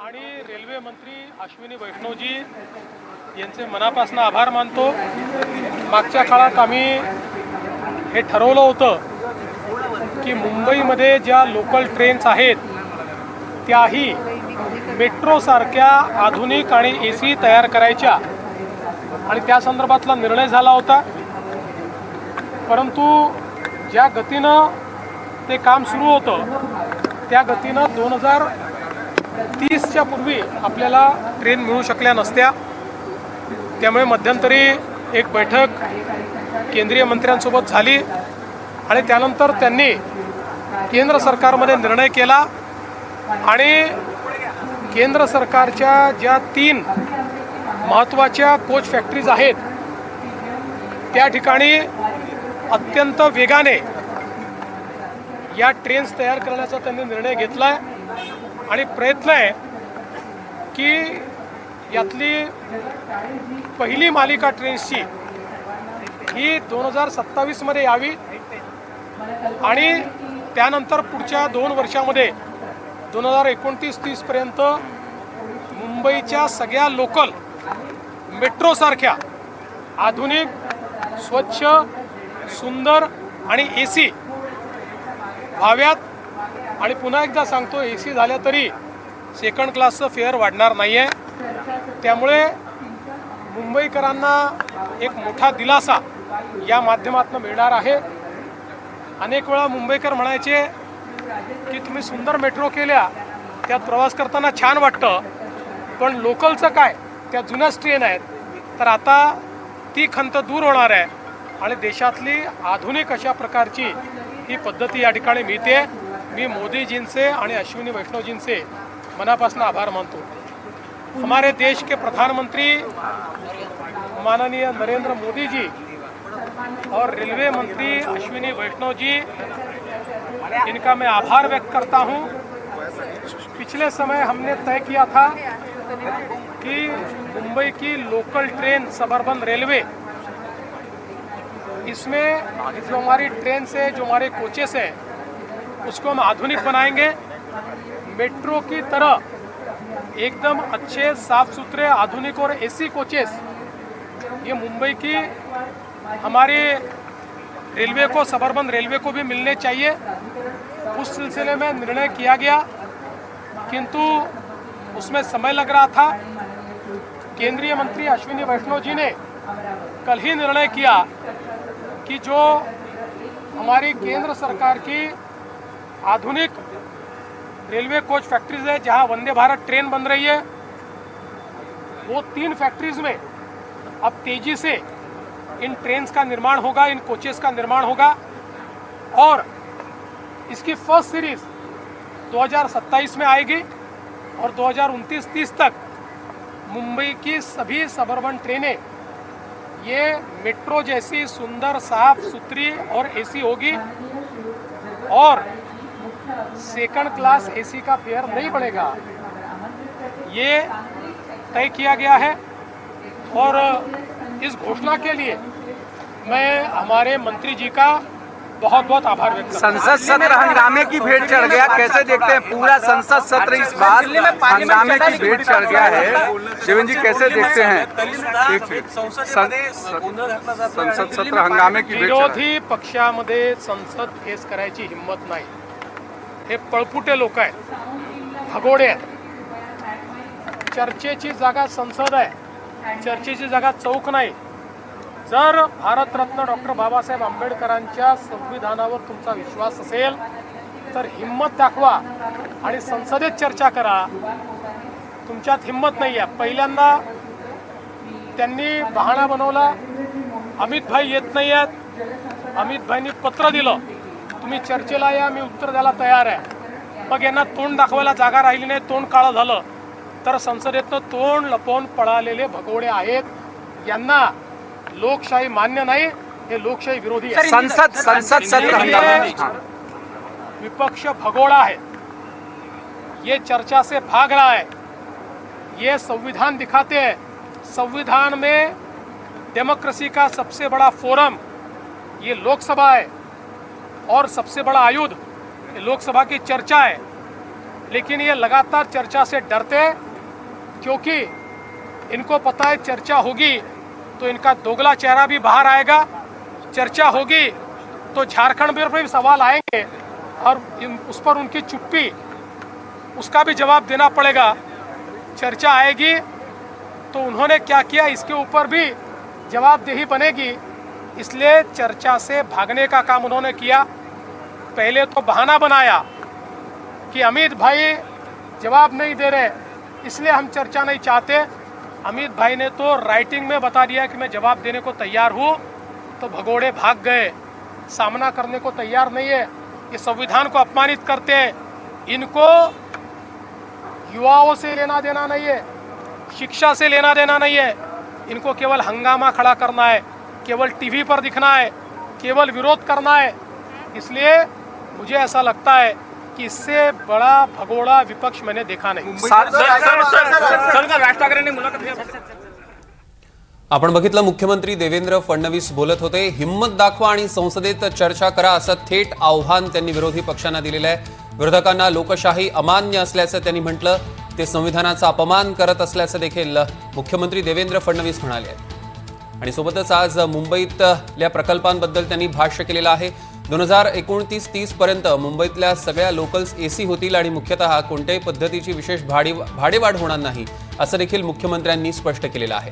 आणि रेल्वे मंत्री अश्विनी वैष्णवजी यांचे मनापासून आभार मानतो। मागच्या काळात आम्ही हे ठरवलं होतं की मुंबईमध्ये ज्या लोकल ट्रेन्स आहेत त्याही मेट्रोसारख्या आधुनिक आणि AC तयार करायच्या आणि त्या संदर्भातला निर्णय झाला होता। परंतु ज्या गतीनं ते काम सुरू होतं त्या गतीनं 2030च्या पूर्वी आपल्याला ट्रेन मिळू शकल्या नसत्या। त्यामुळे मध्यंतरी एक बैठक केंद्रीय मंत्र्यांसोबत झाली आणि त्यानंतर त्यांनी केंद्र सरकारमध्ये निर्णय केला आणि केंद्र सरकारच्या ज्या 3 महत्त्वाच्या कोच फॅक्टरीज आहेत त्या ठिकाणी अत्यंत वेगाने या ट्रेन्स तयार करण्याचा त्यांनी निर्णय घेतला आहे आणि प्रयत्न आहे की यातली पहिली मालिका ट्रेन्सची ही 2027 मध्ये यावी आणि त्यानंतर पुढच्या 2 वर्षामध्ये 2029-30 पर्यंत मुंबईच्या सगळ्या लोकल मेट्रोसारख्या आधुनिक, स्वच्छ, सुंदर आणि AC व्हाव्यात। आणि पुन्हा एकदा सांगतो, AC झाल्या तरी सेकंड क्लासचं फेअर वाढणार नाही आहे। त्यामुळे मुंबईकरांना एक मोठा दिलासा या माध्यमातून मिळणार आहे। अनेक वेळा मुंबईकर म्हणायचे की तुम्ही सुंदर मेट्रो केल्या, त्यात प्रवास करताना छान वाटतं, पण लोकलचं काय, त्या जुन्याच ट्रेन आहेत। तर आता ती खंत दूर होणार आहे आणि देशातली आधुनिक अशा प्रकारची ही पद्धती या ठिकाणी मिळते। मी मोदीजींचे आणि अश्विनी वैष्णवजींचे मनापासून आभार मानतो। हमारे देश के प्रधानमंत्री माननीय नरेंद्र मोदी जी और रेलवे मंत्री अश्विनी वैष्णव जी, इनका मैं आभार व्यक्त करता हूं। पिछले समय हमने तय किया था कि मुंबई की लोकल ट्रेन सबअर्बन रेलवे, इसमें जो हमारी ट्रेन से जो हमारे कोचेस हैं उसको हम आधुनिक बनाएंगे, मेट्रो की तरह एकदम अच्छे, साफ सुथरे, आधुनिक और AC कोचेस ये मुंबई की हमारे रेलवे को, सबअर्बन रेलवे को भी मिलने चाहिए। उस सिलसिले में निर्णय किया गया, किंतु उसमें समय लग रहा था। केंद्रीय मंत्री अश्विनी वैष्णव जी ने कल ही निर्णय किया कि जो हमारी केंद्र सरकार की आधुनिक रेलवे कोच फैक्ट्रीज है, जहां वंदे भारत ट्रेन बन रही है, वो 3 फैक्ट्रीज में अब तेजी से इन ट्रेन्स का निर्माण होगा, इन कोचेस का निर्माण होगा और इसकी फर्स्ट सीरीज 2027 में आएगी और 2029-30 तक मुंबई की सभी सबअर्बन ट्रेनें ये मेट्रो जैसी सुंदर, साफ सुथरी और AC होगी और सेकंड क्लास AC का फेयर नहीं बढ़ेगा, ये तय किया गया है। और इस घोषणा के लिए मैं हमारे मंत्री जी का बहुत बहुत आभार व्यक्त करता हूं। संसद सत्र हंगामे की भेंट चढ़ गया, कैसे देखते हैं पूरा संसद सत्र इस बार हंगामे की भेंट चढ़ गया है? शिवन जी कैसे देखते हैं? संसद सत्र हंगामे की भेंट चढ़ विरोधी पक्षामध्ये संसद फेस करायची हिंमत नाही। हे पळपुटे लोक आहेत, भगोडे आहेत। चर्चेची जागा संसद आहे, चर्चेची जागा चौक नाही। जर भारतरत्न डॉक्टर बाबासाहेब आंबेडकरांच्या संविधानावर तुमचा विश्वास असेल तर हिम्मत दाखवा आणि संसदेत चर्चा करा। तुमच्यात हिम्मत नाही आहे। पहिल्यांदा त्यांनी बहाणा बनवला, अमित भाई येत नाही आहेत, अमित भाईंनी पत्र दिलं, तुम्ही चर्चेला या, मी उत्तर द्यायला तयार आहे। मग यांना तोंड दाखवायला जागा राहिली नाही, तोंड काळं झालं, तर संसदेतनं तोंड लपवून पळालेले भगोडे आहेत। यांना लोकशाही मान्य नहीं, ये लोकशाही विरोधी है। संसद सत्र हंगामे विपक्ष भगोड़ा है, ये चर्चा से भाग रहा है, ये संविधान दिखाते हैं। संविधान में डेमोक्रेसी का सबसे बड़ा फोरम ये लोकसभा है और सबसे बड़ा आयुध ये लोकसभा की चर्चा है। लेकिन ये लगातार चर्चा से डरते हैं, क्योंकि इनको पता है चर्चा होगी तो इनका दोगला चेहरा भी बाहर आएगा, चर्चा होगी तो झारखंड में भी सवाल आएंगे और उस पर उनकी चुप्पी, उसका भी जवाब देना पड़ेगा। चर्चा आएगी तो उन्होंने क्या किया इसके ऊपर भी जवाबदेही बनेगी, इसलिए चर्चा से भागने का काम उन्होंने किया। पहले तो बहाना बनाया कि अमित भाई जवाब नहीं दे रहे इसलिए हम चर्चा नहीं चाहते। अमित भाई ने तो राइटिंग में बता दिया कि मैं जवाब देने को तैयार हूँ, तो भगोड़े भाग गए, सामना करने को तैयार नहीं है। ये संविधान को अपमानित करते हैं। इनको युवाओं से लेना देना नहीं है, शिक्षा से लेना देना नहीं है। इनको केवल हंगामा खड़ा करना है, केवल टीवी पर दिखना है, केवल विरोध करना है। इसलिए मुझे ऐसा लगता है कि इससे बड़ा भगोड़ा विपक्ष मैंने देखा नहीं। राज ठाकरेंनी मुलाकात घ्या। आपण बघितलं मुख्यमंत्री देवेंद्र फडणवीस बोलत होते। हिम्मत दाखवा आणि संसदेत चर्चा करा असं थेट आव्हान त्यांनी विरोधी पक्षांना दिलेलं आहे। विरोधकांना लोकशाही अमान्य असल्याचं त्यांनी म्हटलं, ते संविधानाचा अपमान करत असल्याचं देखील मुख्यमंत्री देवेंद्र फडणवीस म्हणाले आहेत। आणि सोबतच आज मुंबईतल्या प्रकल्पांबद्दल त्यांनी भाष्य केलेलं आहे। 2029-30 पर्यंत मुंबईतल्या सगळ्या लोकल्स एसी होतील आणि मुख्यतः कोणत्याही पद्धतीची विशेष भाडेवाढ होणार नाही असं देखील मुख्यमंत्र्यांनी स्पष्ट केलेलं आहे।